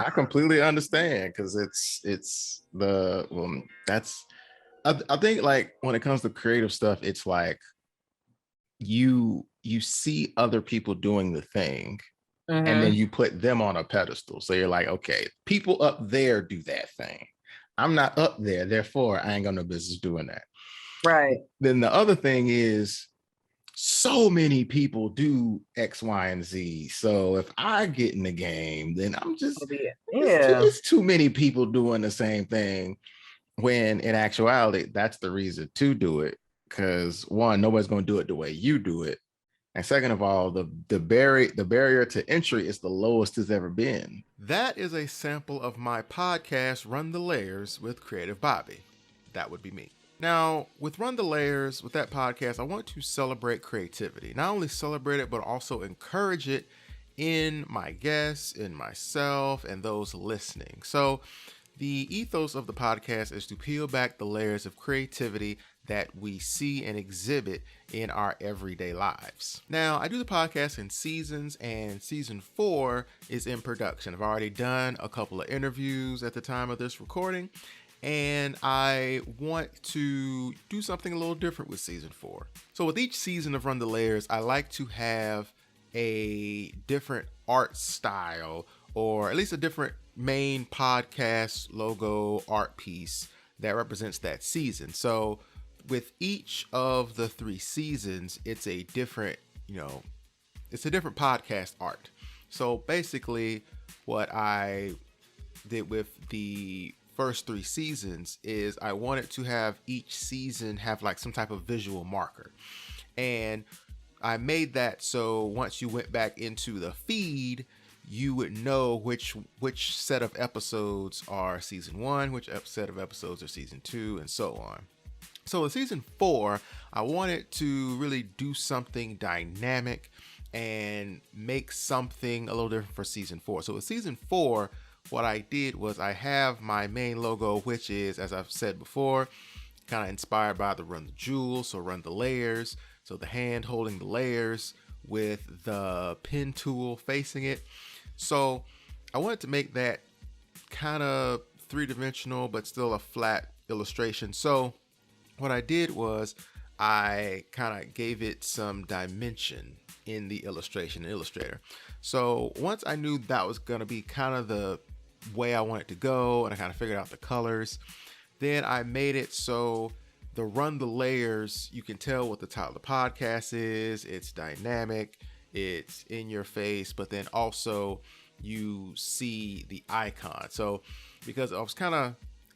I completely understand because it's the that's I think like when it comes to creative stuff, it's like you see other people doing the thing and then Mm-hmm. you put them on a pedestal. So you're like, okay, people up there do that thing. I'm not up there, therefore I ain't got no business doing that. Right. Then the other thing is so many people do X, Y, and Z. So if I get in the game, then I'm just Yeah. it's too many people doing the same thing. When in actuality, that's the reason to do it. Because one, nobody's going to do it the way you do it. And second of all, the barrier to entry is the lowest it's ever been. That is a sample of my podcast, Run the Layers with Creative Bobby. That would be me. Now, with Run the Layers, with that podcast, I want to celebrate creativity. Not only celebrate it, but also encourage it in my guests, in myself, and those listening. So, the ethos of the podcast is to peel back the layers of creativity that we see and exhibit in our everyday lives. Now, I do the podcast in seasons, and season 4 is in production. I've already done a couple of interviews at the time of this recording, and I want to do something a little different with season 4. So with each season of Run the Layers, I like to have a different art style, or at least a different main podcast logo art piece that represents that season. So with each of the 3 seasons, it's a different, it's a different podcast art. So basically what I did with the first 3 seasons is I wanted to have each season have like some type of visual marker. And I made that so once you went back into the feed, you would know which set of episodes are season 1, which set of episodes are season 2, and so on. So with season 4, I wanted to really do something dynamic and make something a little different for season 4. So with season 4, what I did was I have my main logo, which is, as I've said before, kind of inspired by the Run the Jewels, so Run the Layers. So the hand holding the layers with the pen tool facing it. So I wanted to make that kind of 3-dimensional, but still a flat illustration. So what I did was I kind of gave it some dimension in the illustration in Illustrator. So once I knew that was going to be kind of the way I wanted to go, and I kind of figured out the colors, then I made it so the Run the Layers, you can tell what the title of the podcast is. It's dynamic, it's in your face, but then also you see the icon. So because I was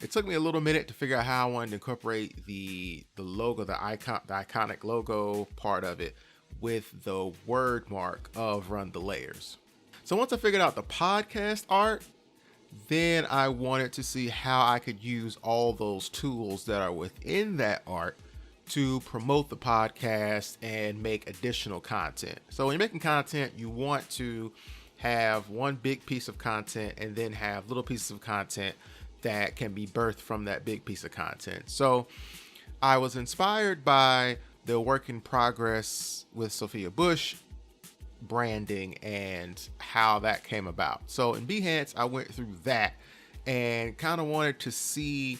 it took me a little minute to figure out how I wanted to incorporate the logo, the iconic logo part of it with the word mark of Run the Layers. So once I figured out the podcast art, then I wanted to see how I could use all those tools that are within that art to promote the podcast and make additional content. So when you're making content, you want to have one big piece of content and then have little pieces of content that can be birthed from that big piece of content. So I was inspired by the work in progress with Sophia Bush branding and how that came about. So in Behance, I went through that and kind of wanted to see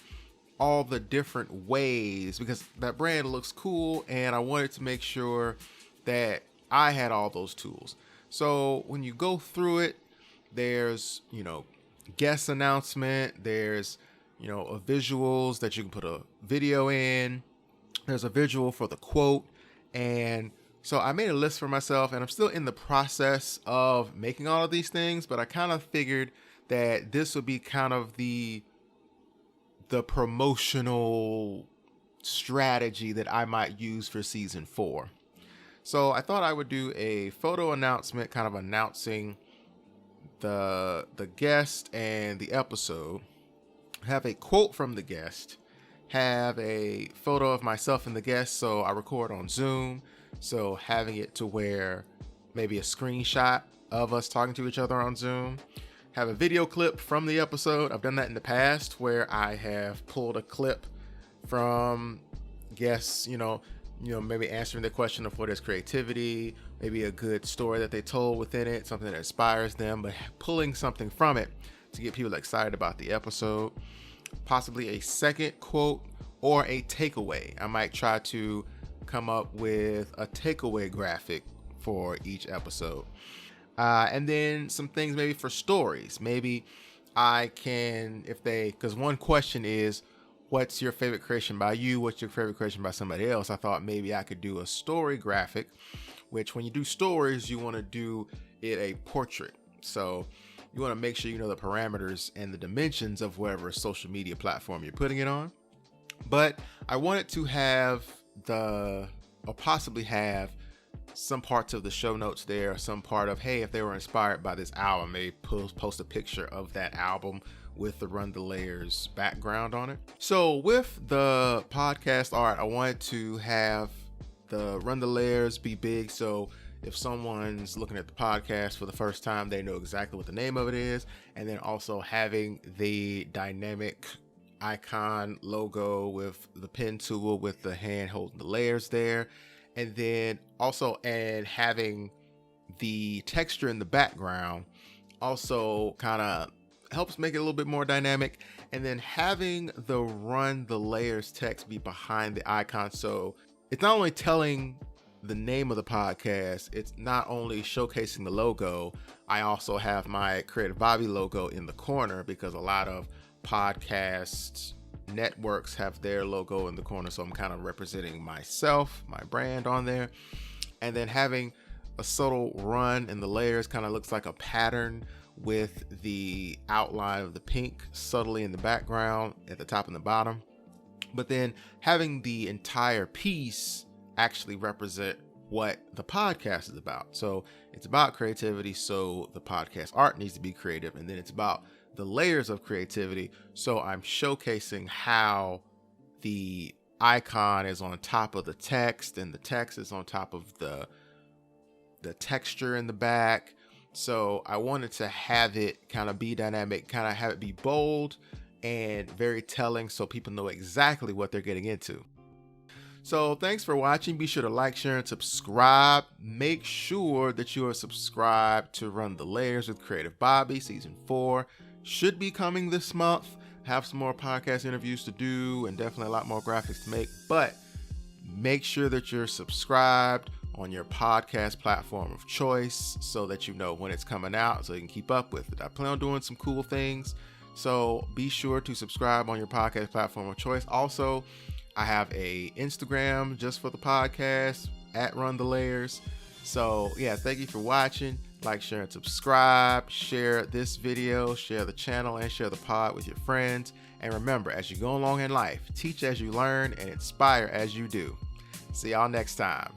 all the different ways, because that brand looks cool and I wanted to make sure that I had all those tools. So when you go through it, there's, guest announcement, there's, a visuals that you can put a video in, there's a visual for the quote. And so I made a list for myself, and I'm still in the process of making all of these things, but I kind of figured that this would be kind of the promotional strategy that I might use for season 4. So I thought I would do a photo announcement, kind of announcing the guest and the episode, have a quote from the guest, have a photo of myself and the guest, so I record on Zoom, so having it to where maybe a screenshot of us talking to each other on Zoom, have a video clip from the episode. I've done that in the past where I have pulled a clip from guests, maybe answering the question of what is creativity, maybe a good story that they told within it, something that inspires them, but pulling something from it to get people excited about the episode. Possibly a second quote or a takeaway. I might try to come up with a takeaway graphic for each episode. And then some things maybe for stories. Maybe I can, because one question is, what's your favorite creation by you? What's your favorite creation by somebody else? I thought maybe I could do a story graphic, which when you do stories, you want to do it a portrait. So you want to make sure you know the parameters and the dimensions of whatever social media platform you're putting it on. But I wanted to have possibly have some parts of the show notes there, some part of, hey, if they were inspired by this album, maybe post a picture of that album with the Run the Layers background on it. So with the podcast art, I wanted to have the Run the Layers be big, so if someone's looking at the podcast for the first time, they know exactly what the name of it is. And then also having the dynamic icon logo with the pen tool with the hand holding the layers there. And then also having the texture in the background also kind of helps make it a little bit more dynamic. And then having the Run the Layers text be behind the icon. So it's not only telling the name of the podcast, it's not only showcasing the logo. I also have my Creative Bobbie logo in the corner because a lot of podcast networks have their logo in the corner. So I'm kind of representing myself, my brand on there. And then having a subtle run in the layers kind of looks like a pattern with the outline of the pink subtly in the background at the top and the bottom. But then having the entire piece actually represent what the podcast is about. So it's about creativity, so the podcast art needs to be creative. And then it's about the layers of creativity, so I'm showcasing how the icon is on top of the text and the text is on top of the texture in the back. So I wanted to have it kind of be dynamic, kind of have it be bold and very telling so people know exactly what they're getting into. So thanks for watching. Be sure to like, share, and subscribe. Make sure that you are subscribed to Run the Layers with Creative Bobbie. Season 4 should be coming this month. Have some more podcast interviews to do and definitely a lot more graphics to make. But make sure that you're subscribed on your podcast platform of choice so that you know when it's coming out so you can keep up with it. I plan on doing some cool things. So be sure to subscribe on your podcast platform of choice. Also, I have a Instagram just for the podcast at Run the Layers. So yeah, thank you for watching. Like, share, and subscribe. Share this video, share the channel, and share the pod with your friends. And remember, as you go along in life, teach as you learn and inspire as you do. See y'all next time.